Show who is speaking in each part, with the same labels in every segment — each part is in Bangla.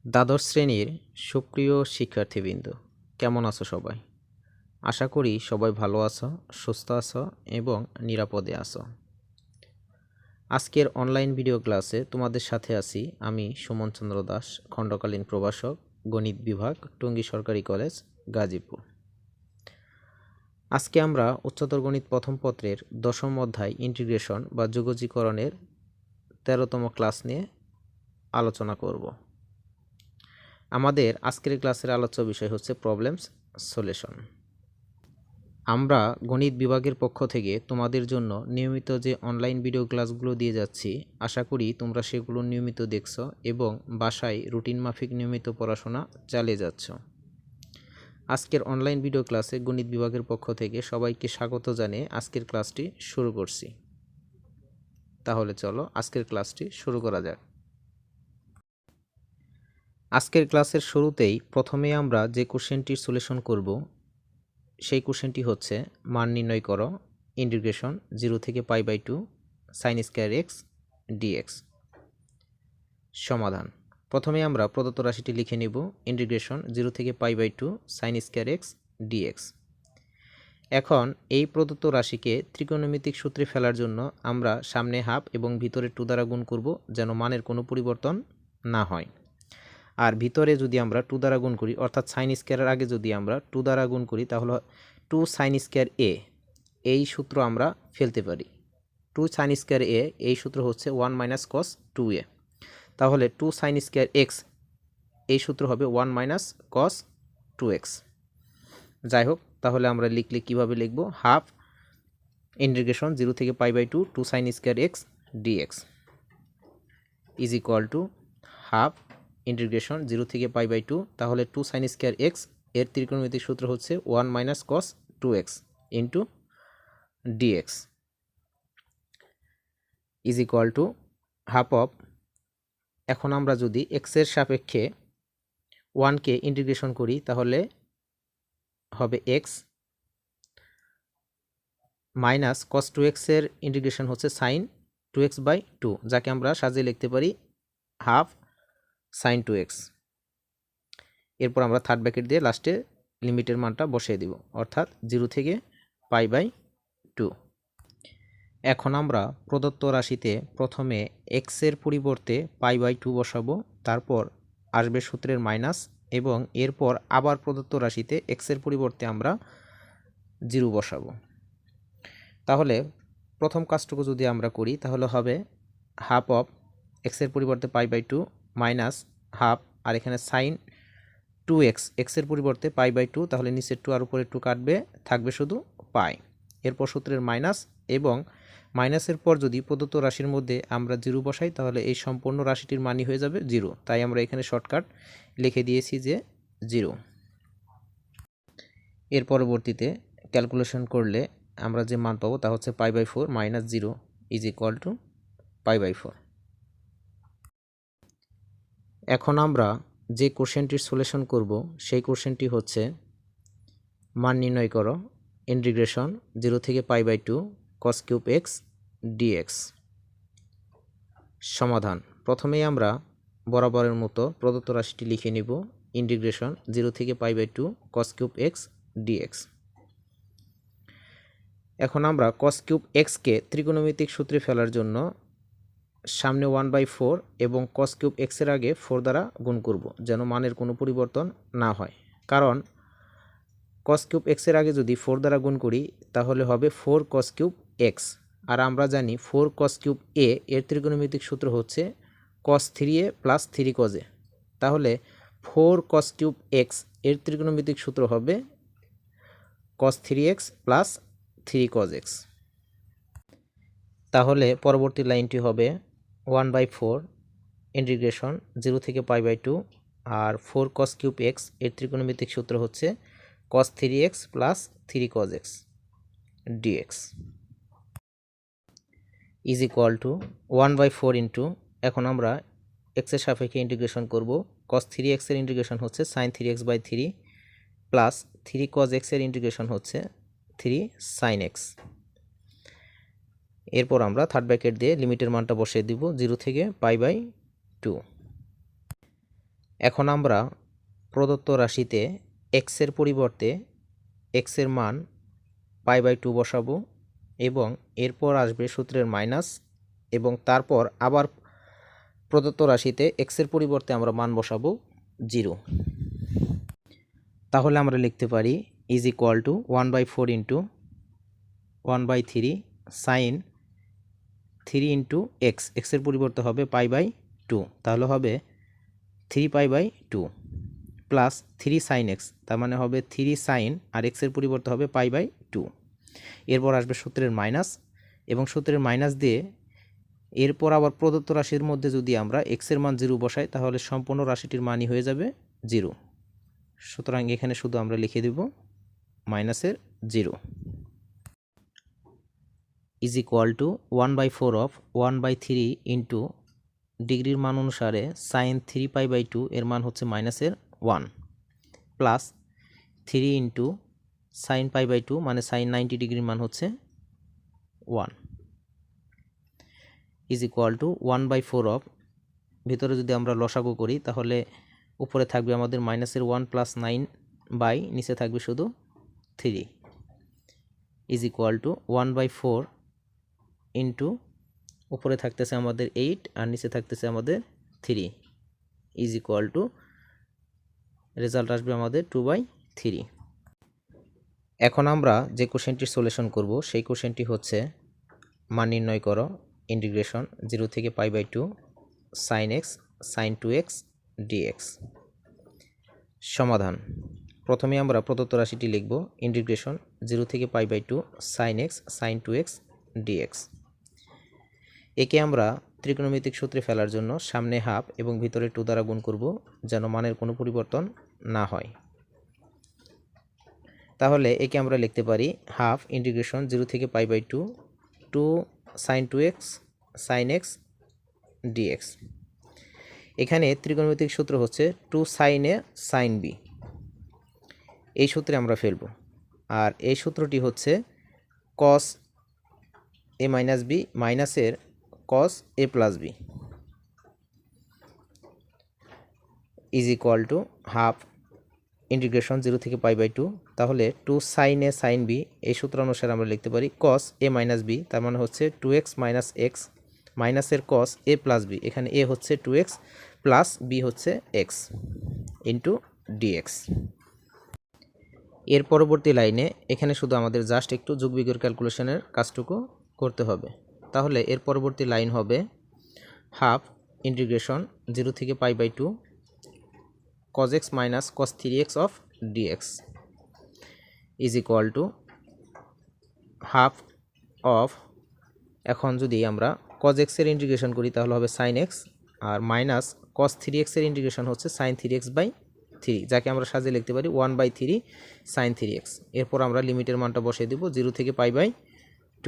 Speaker 1: দ্বাদশ শ্রেণীর সুপ্রিয় শিক্ষার্থীবৃন্দ, কেমন আছো সবাই? আশা করি সবাই ভালো আছো, সুস্থ আছো এবং নিরাপদে আছো। আজকের অনলাইন ভিডিও ক্লাসে তোমাদের সাথে আছি আমি চন্দ্র দাস, খণ্ডকালীন প্রভাষক, গণিত বিভাগ, টঙ্গী সরকারি কলেজ, গাজীপুর। আজকে আমরা উচ্চতর গণিত প্রথম পত্রের 10ম অধ্যায় ইন্টিগ্রেশন বা যোগজীকরণের 13তম ক্লাস নিয়ে আলোচনা করব। আমাদের আজকের ক্লাসের আলোচ্য বিষয় হচ্ছে প্রবলেমস সলিউশন। আমরা গণিত বিভাগের পক্ষ থেকে তোমাদের জন্য নিয়মিত যে অনলাইন ভিডিও ক্লাসগুলো দিয়ে যাচ্ছি, আশা করি তোমরা সেগুলো নিয়মিত দেখছো এবং বাসায় রুটিন মাফিক নিয়মিত পড়াশোনা চালিয়ে যাচ্ছ। আজকের অনলাইন ভিডিও ক্লাসে গণিত বিভাগের পক্ষ থেকে সবাইকে স্বাগত জানিয়ে আজকের ক্লাসটি শুরু করছি। তাহলে চলো আজকের ক্লাসটি শুরু করা যাক। আজকের ক্লাসের শুরুতেই প্রথমে আমরা যে কোশ্চেনটির সলিউশন করব সেই কোশ্চেনটি হচ্ছে মান নির্ণয় করো ইন্টিগ্রেশন 0 থেকে π/2 sin স্কয়ার x dx। সমাধান। প্রথমে আমরা প্রদত্ত রাশিটি লিখে নিব ইন্টিগ্রেশন 0 থেকে π/2 sin স্কয়ার x dx। এখন এই প্রদত্ত রাশিকে ত্রিকোণমিতিক সূত্রে ফেলার জন্য আমরা সামনে হাফ এবং ভিতরে 2 দ্বারা গুণ করব যেন মানের কোনো পরিবর্তন না হয়। আর ভিতরে যদি আমরা 2 দ্বারা গুণ করি, অর্থাৎ সাইন স্কয়ারের আগে যদি আমরা 2 দ্বারা গুণ করি তাহলে 2 সাইন স্কয়ার এ এই সূত্র আমরা ফেলতে পারি। 2 সাইন স্কয়ার এ এই সূত্র হচ্ছে 1 মাইনাস কস 2a। তাহলে 2 সাইন স্কয়ার এক্স এই সূত্র হবে 1 মাইনাস কস 2x। যাই হোক, তাহলে আমরা লিখলে কিভাবে লিখব? হাফ ইন্টিগ্রেশন 0 থেকে π/2 2 sine square x dx is equal to half integration 0 থেকে π/2, তাহলে 2 সাইন স্কয়ার এক্স এর ত্রিকোণমিতিক সূত্র হচ্ছে 1 minus cos 2x into dx is equal to half of. এখন আমরা যদি x এর সাপেক্ষে 1কে ইন্টিগ্রেশন করি তাহলে হবে x মাইনাস কস 2x এর ইন্টিগ্রেশন হচ্ছে সাইন 2x/2, যাকে আমরা সাজিয়ে লিখতে পারি হাফ সাইন 2x। এরপর আমরা থার্ড ব্র্যাকেট দিয়ে লাস্টে লিমিটের মানটা বসিয়ে দিব, অর্থাৎ 0 থেকে π/2। এখন আমরা প্রদত্ত রাশিতে প্রথমে x এর পরিবর্তে π/2 বসাবো, তারপর আসবে সূত্রের মাইনাস এবং এরপর আবার প্রদত্ত রাশিতে x এর পরিবর্তে আমরা 0 বসাবো। তাহলে প্রথম কাজটুকু যদি আমরা করি তাহলে হবে হাফ অফ x এর পরিবর্তে π/2 মাইনাস হাফ, আর এখানে সাইন 2x x এর পরিবর্তে π/2, তাহলে নিচের 2 আর উপরে 2 কাটবে, থাকবে শুধু পাই। এরপর সূত্রের মাইনাস এবং মাইনাসের পর যদি প্রদত্ত রাশির মধ্যে আমরা 0 বসাই তাহলে এই সম্পূর্ণ রাশিটির মানই হয়ে যাবে 0, তাই আমরা এখানে শর্টকাট লিখে দিয়েছি যে 0। এর পরবর্তীতে ক্যালকুলেশন করলে আমরা যে মান পাবো তা হচ্ছে π/4 মাইনাস 0 ইজ ইকুয়াল টু π/4। এখন আমরা যে কোশ্চেনটির সলিউশন করব সেই কোশ্চেনটি হচ্ছে মান নির্ণয় করো ইন্টিগ্রেশন 0 থেকে π/2 cos কিউব x dx। সমাধান। প্রথমেই আমরা বরাবরের মতো প্রদত্ত রাশিটি লিখে নিব ইন্টিগ্রেশন 0 থেকে π/2 cos কিউব x dx। এখন আমরা cos কিউব x কে ত্রিকোণমিতিক সূত্রে ফেলার জন্য সামনে 1/4 এবং cos কিউব x এর আগে 4 দ্বারা গুণ করব যেন মানের কোনো পরিবর্তন না হয়। কারণ cos কিউব x এর আগে যদি 4 দ্বারা গুণ করি তাহলে হবে 4 cos কিউব x, আর আমরা জানি 4 cos কিউব a এর ত্রিকোণমিতিক সূত্র হচ্ছে cos 3a plus 3 cos a। তাহলে 4 cos কিউব x এর ত্রিকোণমিতিক সূত্র হবে cos 3x plus 3 cos x। তাহলে পরবর্তী লাইনটি হবে 1/4 ইন্টিগ্রেশন 0 থেকে π/2 আর 4 cos কিউব x এর ত্রিকোণমিতিক সূত্র হচ্ছে cos 3x plus 3 cos x dx is equal to 1/4 into, এখন আমরা x এর সাপেক্ষে ইন্টিগ্রেশন করব, cos 3x এর ইন্টিগ্রেশন হচ্ছে sin 3x/3 plus 3 cos x এর ইন্টিগ্রেশন হচ্ছে 3 sin x। এরপর আমরা থার্ড ব্র্যাকেট দিয়ে লিমিটের মানটা বসিয়ে দিব 0 থেকে π/2। এখন আমরা প্রদত্ত রাশিতে এক্সের পরিবর্তে এক্সের মান π/2 বসাবো এবং এরপর আসবে সূত্রের মাইনাস এবং তারপর আবার প্রদত্ত রাশিতে এক্সের পরিবর্তে আমরা মান বসাবো 0। তাহলে আমরা লিখতে পারি is equal to 1/4 into 1/3 sine 3 into X, এক্সের পরিবর্তে হবে π/2, তাহলে হবে 3π/2 প্লাস 3 সাইন এক্স, তার মানে হবে 3 সাইন আর এক্সের পরিবর্তে হবে π/2। এরপর আসবে সূত্রের মাইনাস এবং সূত্রের মাইনাস দিয়ে এরপর আবার প্রদত্ত রাশির মধ্যে যদি আমরা এক্সের মান 0 বসাই তাহলে সম্পূর্ণ রাশিটির মানই হয়ে যাবে 0। সুতরাং এখানে শুধু আমরা লিখে দেব মাইনাসের 0 is equal to 1/4 of 1/3 into ডিগ্রির মান অনুসারে সাইন 3π/2 এর মান হচ্ছে মাইনাসের 1 প্লাস 3 ইন্টু সাইন π/2 মানে সাইন 90 ডিগ্রির মান হচ্ছে 1 ইজ ইকুয়াল টু 1/4 অফ, ভিতরে যদি আমরা লসাগু করি তাহলে উপরে থাকবে আমাদের মাইনাসের 1 প্লাস 9 বাই নিচে থাকবে শুধু 3 ইজ ইকুয়াল টু 1/4 ইন্টু উপরে থাকতেছে আমাদের 8 আর নিচে থাকতেছে আমাদের 3 ইজ ইকুয়াল টু রেজাল্ট আসবে আমাদের 2/3। এখন আমরা যে কোশ্চেনটির সলিউশন করব সেই কোশ্চেনটি হচ্ছে মান নির্ণয় করো ইন্টিগ্রেশন 0 থেকে π/2 sine x sign 2x dx। সমাধান, প্রথমে আমরা প্রদত্ত রাশিটি লিখব ইন্টিগ্রেশন 0 থেকে π/2 sine x sign 2x dx। একে আমরা ত্রিকোণমিতিক সূত্রে ফেলার জন্য সামনে হাফ এবং ভিতরে 2 দ্বারা গুণ করব যেন মানের কোনো পরিবর্তন না হয়। তাহলে একে আমরা লিখতে পারি হাফ ইন্টিগ্রেশন 0 থেকে π/2 2 sign 2x sign x dx। এখানে ত্রিকোণমিতিক সূত্র হচ্ছে 2 সাইন এ সাইন বি, এই সূত্রে আমরা ফেলব। আর এই সূত্রটি হচ্ছে কস এ মাইনাস বি মাইনাসের cos A plus B is equal to half integration 0 থেকে π/2, তাহলে 2 সাইন এ সাইন বি এই সূত্র অনুসারে আমরা লিখতে পারি কস এ মাইনাস বি, তার মানে হচ্ছে 2x মাইনাস এক্স মাইনাসের কস এ প্লাস বি, এখানে এ হচ্ছে 2x প্লাস বি হচ্ছে এক্স ইন্টু ডিএক্স। এর পরবর্তী লাইনে এখানে শুধু আমাদের জাস্ট একটু যোগবিয়োগের ক্যালকুলেশনের কাজটুকু করতে হবে। তাহলে এর পরবর্তী লাইন হবে হাফ ইন্টিগ্রেশন 0 থেকে π/2 cos x minus cos 3x of dx is equal to half of, এখন যদি আমরা cos x এর ইন্টিগ্রেশন করি তাহলে হবে sin x আর মাইনাস cos 3x এর ইন্টিগ্রেশন হচ্ছে sin 3x/3, যাকে আমরা সাজিয়ে লিখতে পারি 1/3 sin 3x। এরপর আমরা লিমিটের মানটা বসিয়ে দেব 0 থেকে π/2।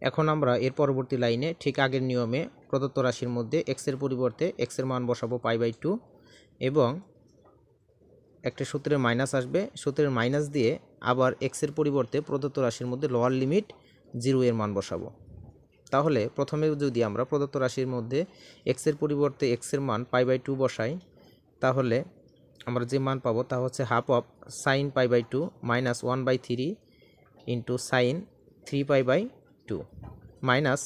Speaker 1: এখন আমরা এর পরবর্তী লাইনে ঠিক আগের নিয়মে প্রদত্ত রাশির মধ্যে x এর পরিবর্তে x এর মান বসাবো π/2 এবং একটা সূত্রের মাইনাস আসবে, সূত্রের মাইনাস দিয়ে আবার x এর পরিবর্তে প্রদত্ত রাশির মধ্যে লোয়ার লিমিট 0 এর মান বসাবো। তাহলে প্রথমে যদি আমরা প্রদত্ত রাশির মধ্যে x এর পরিবর্তে x এর মান π/2 বসাই তাহলে আমরা যে মান পাবো তা হচ্ছে half of sine π/2 minus 1/3 into sine 3π/2 minus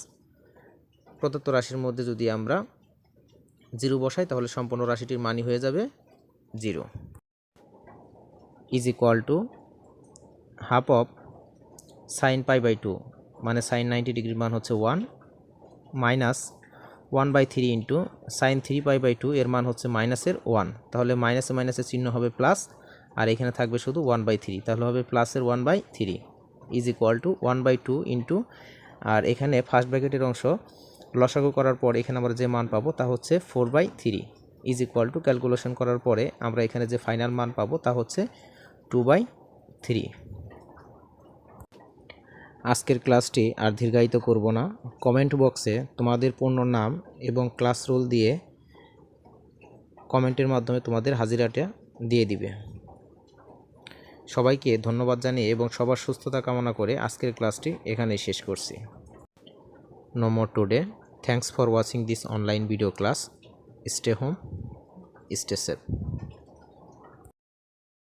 Speaker 1: প্রদত্ত রাশির মধ্যে যদি আমরা 0 বসাই তাহলে সম্পূর্ণ রাশিটির মানই হয়ে যাবে 0 is equal to half of sine π/2 মানে সাইন 90 ডিগ্রির মান হচ্ছে 1 মাইনাস 1/3 ইন্টু সাইন 3π/2 এর মান হচ্ছে মাইনাসের 1, তাহলে মাইনাসে মাইনাসের চিহ্ন হবে প্লাস আর এখানে থাকবে শুধু 1/3, তাহলে হবে প্লাসের 1/3 ইজ ইকুয়াল টু 1/2 ইন্টু আর এখানে ফার্স্ট ব্র্যাকেটের অংশ লসাগু করার পর এখানে আমরা যে মান পাবো তা হচ্ছে 4/3 ইজ ইকুয়াল টু ক্যালকুলেশন করার পরে আমরা এখানে যে ফাইনাল মান পাবো তা হচ্ছে 2/3। আজকের ক্লাসটি আর দীর্ঘায়িত করব না, কমেন্ট বক্সে তোমাদের পূর্ণ নাম এবং ক্লাস রোল দিয়ে কমেন্টের মাধ্যমে তোমাদের হাজিরাটা দিয়ে দিবে। সবাইকে ধন্যবাদ জানিয়ে এবং সবার সুস্থতা কামনা করে আজকের ক্লাসটি এখানেই শেষ করছি। No more today. Thanks for watching this online video class. Stay home, stay safe.